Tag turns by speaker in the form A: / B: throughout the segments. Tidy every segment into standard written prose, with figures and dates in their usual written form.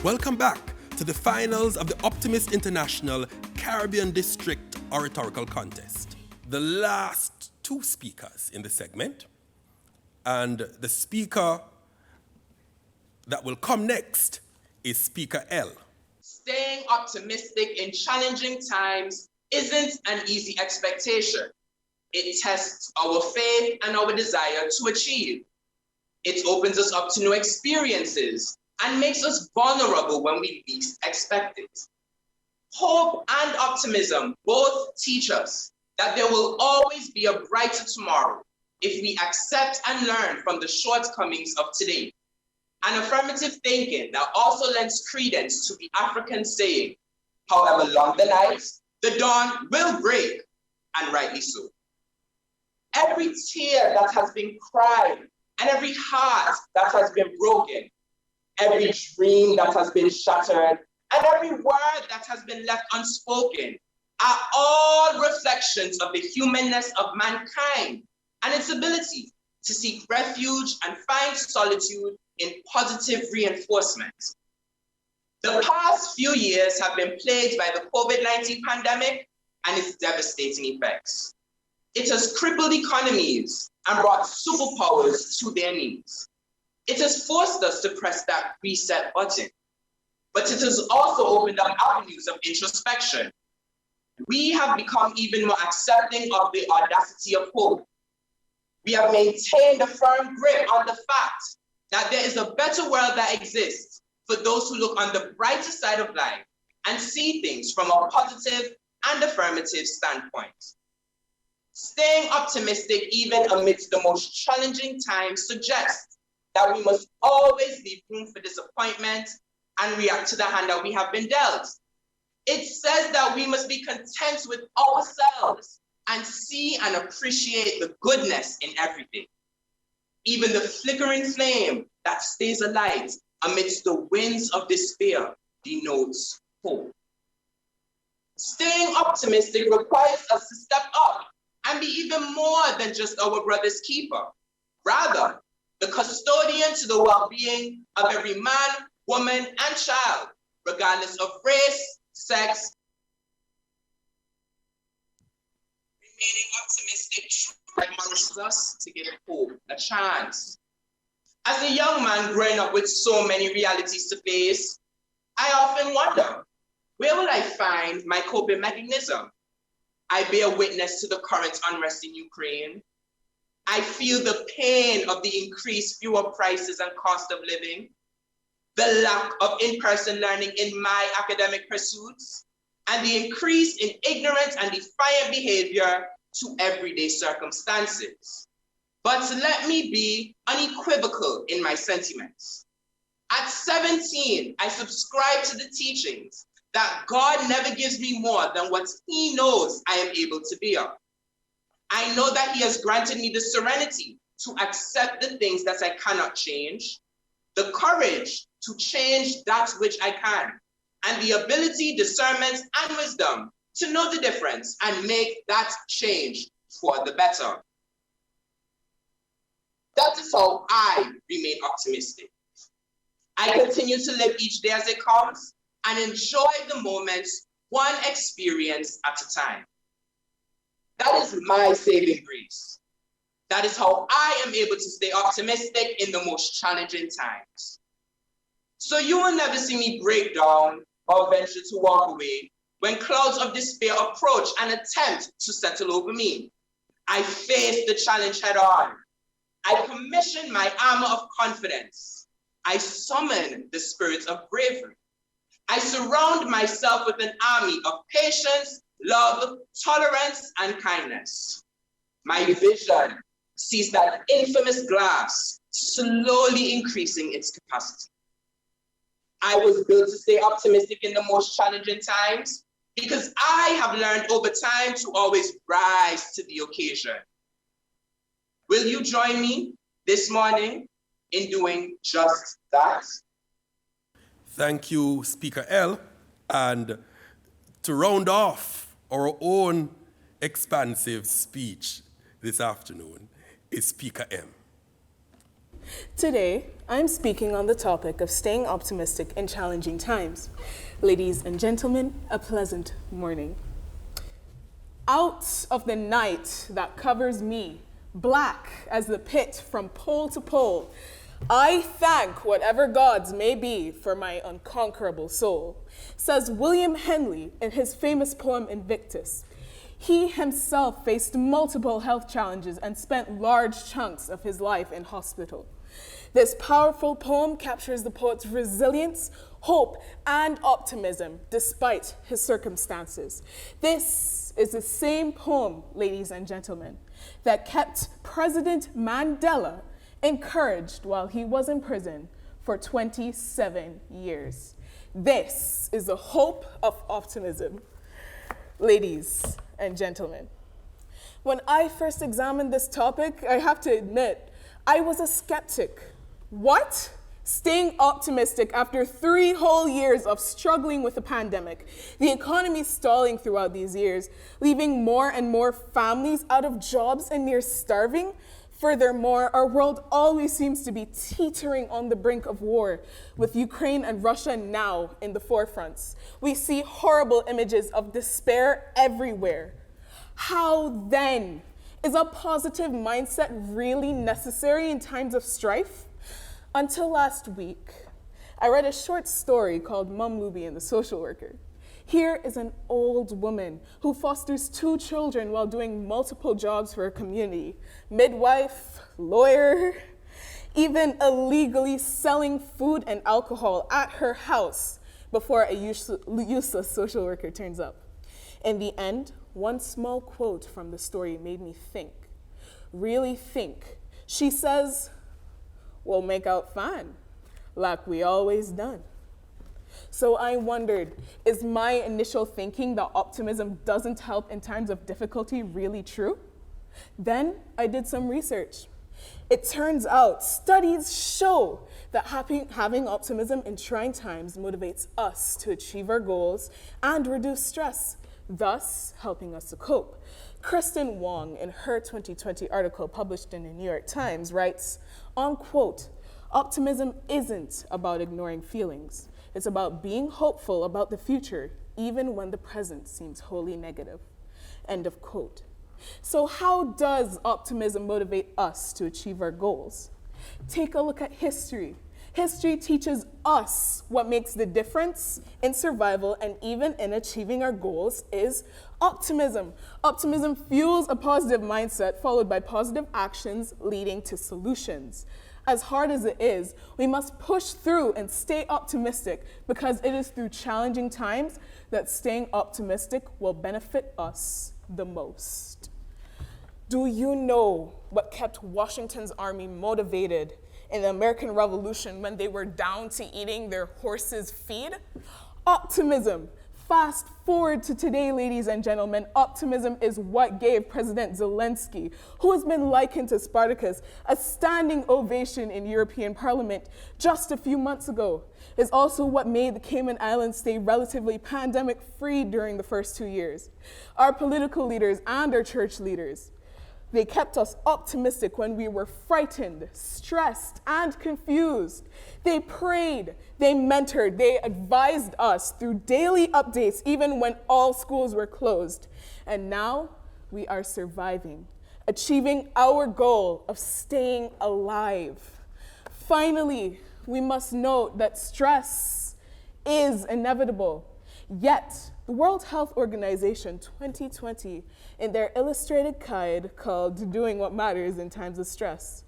A: Welcome back to the finals of the Optimist International Caribbean District Oratorical Contest. The last two speakers in the segment, and the speaker that will come next is Speaker L.
B: Staying optimistic in challenging times isn't an easy expectation. It tests our faith and our desire to achieve. It opens us up to new experiences and makes us vulnerable when we least expect it. Hope and optimism both teach us that there will always be a brighter tomorrow if we accept and learn from the shortcomings of today. An affirmative thinking that also lends credence to the African saying, however long the night, the dawn will break, and rightly so. Every tear that has been cried and every heart that has been broken, every dream that has been shattered, and every word that has been left unspoken are all reflections of the humanness of mankind and its ability to seek refuge and find solitude in positive reinforcement. The past few years have been plagued by the COVID-19 pandemic and its devastating effects. It has crippled economies and brought superpowers to their knees. It has forced us to press that reset button, but it has also opened up avenues of introspection. We have become even more accepting of the audacity of hope. We have maintained a firm grip on the fact that there is a better world that exists for those who look on the brighter side of life and see things from a positive and affirmative standpoint. Staying optimistic even amidst the most challenging times suggests that we must always leave room for disappointment and react to the hand that we have been dealt. It says that we must be content with ourselves and see and appreciate the goodness in everything. Even the flickering flame that stays alight amidst the winds of despair denotes hope. Staying optimistic requires us to step up and be even more than just our brother's keeper. Rather, the custodian to the well-being of every man, woman, and child, regardless of race, sex. Remaining optimistic admonishes us to give hope a chance. As a young man growing up with so many realities to face, I often wonder, where will I find my coping mechanism? I bear witness to the current unrest in Ukraine. I feel the pain of the increased fuel prices and cost of living, the lack of in-person learning in my academic pursuits, and the increase in ignorant and defiant behavior to everyday circumstances. But let me be unequivocal in my sentiments. At 17, I subscribed to the teachings that God never gives me more than what He knows I am able to bear. I know that He has granted me the serenity to accept the things that I cannot change, the courage to change that which I can, and the ability, discernment, and wisdom to know the difference and make that change for the better. That is how I remain optimistic. I continue to live each day as it comes and enjoy the moments one experience at a time. That is my saving grace. That is how I am able to stay optimistic in the most challenging times. So you will never see me break down or venture to walk away when clouds of despair approach and attempt to settle over me. I face the challenge head on. I commission my armor of confidence. I summon the spirit of bravery. I surround myself with an army of patience, love, tolerance, and kindness. My vision sees that infamous glass slowly increasing its capacity. I was built to stay optimistic in the most challenging times because I have learned over time to always rise to the occasion. Will you join me this morning in doing just that?
A: Thank you, Speaker L. And to round off our own expansive speech this afternoon is Speaker M.
C: Today, I'm speaking on the topic of staying optimistic in challenging times. Ladies and gentlemen, a pleasant morning. Out of the night that covers me, black as the pit from pole to pole, I thank whatever gods may be for my unconquerable soul, says William Henley in his famous poem Invictus. He himself faced multiple health challenges and spent large chunks of his life in hospital. This powerful poem captures the poet's resilience, hope, and optimism despite his circumstances. This is the same poem, ladies and gentlemen, that kept President Mandela encouraged while he was in prison for 27 years. This is the hope of optimism. Ladies and gentlemen, when I first examined this topic, I have to admit, I was a skeptic. What? Staying optimistic after 3 whole years of struggling with the pandemic, the economy stalling throughout these years, leaving more and more families out of jobs and near starving. Furthermore, our world always seems to be teetering on the brink of war, with Ukraine and Russia now in the forefronts. We see horrible images of despair everywhere. How then is a positive mindset really necessary in times of strife? Until last week, I read a short story called Mum Luby and the Social Worker. Here is an old woman who fosters 2 children while doing multiple jobs for her community. Midwife, lawyer, even illegally selling food and alcohol at her house before a useless social worker turns up. In the end, one small quote from the story made me think, really think. She says, "We'll make out fine, like we always done." So I wondered, is my initial thinking that optimism doesn't help in times of difficulty really true? Then I did some research. It turns out studies show that having optimism in trying times motivates us to achieve our goals and reduce stress, thus helping us to cope. Kristen Wong, in her 2020 article published in the New York Times, writes, quote, "Optimism isn't about ignoring feelings. It's about being hopeful about the future, even when the present seems wholly negative." End of quote. So how does optimism motivate us to achieve our goals? Take a look at history. History teaches us what makes the difference in survival and even in achieving our goals is optimism. Optimism fuels a positive mindset followed by positive actions leading to solutions. As hard as it is, we must push through and stay optimistic because it is through challenging times that staying optimistic will benefit us the most. Do you know what kept Washington's army motivated in the American Revolution when they were down to eating their horses' feed? Optimism. Fast forward to today, ladies and gentlemen, optimism is what gave President Zelensky, who has been likened to Spartacus, a standing ovation in European Parliament just a few months ago. Is also what made the Cayman Islands stay relatively pandemic-free during the first 2 years. Our political leaders and our church leaders, they kept us optimistic when we were frightened, stressed, and confused. They prayed, they mentored, they advised us through daily updates even when all schools were closed. And now we are surviving, achieving our goal of staying alive. Finally, we must note that stress is inevitable. Yet, the World Health Organization 2020, in their illustrated guide called Doing What Matters in Times of Stress,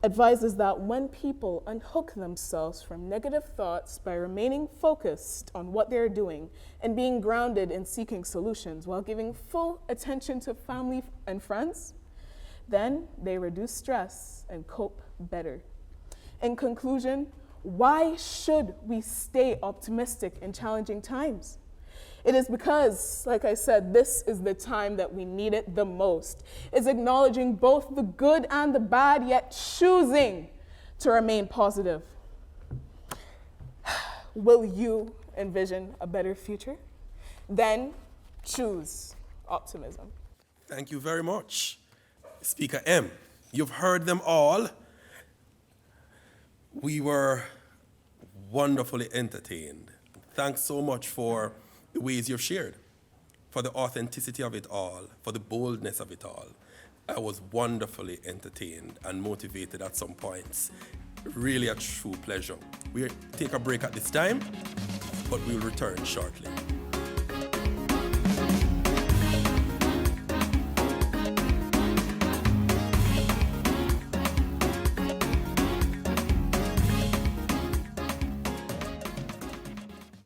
C: advises that when people unhook themselves from negative thoughts by remaining focused on what they're doing and being grounded in seeking solutions while giving full attention to family and friends, then they reduce stress and cope better. In conclusion, why should we stay optimistic in challenging times? It is because, like I said, this is the time that we need it the most. It's acknowledging both the good and the bad, yet choosing to remain positive. Will you envision a better future? Then choose optimism.
A: Thank you very much, Speaker M. You've heard them all. We were wonderfully entertained. Thanks so much for the ways you've shared, for the authenticity of it all, for the boldness of it all. I was wonderfully entertained and motivated at some points. Really a true pleasure. We'll take a break at this time, but we'll return shortly.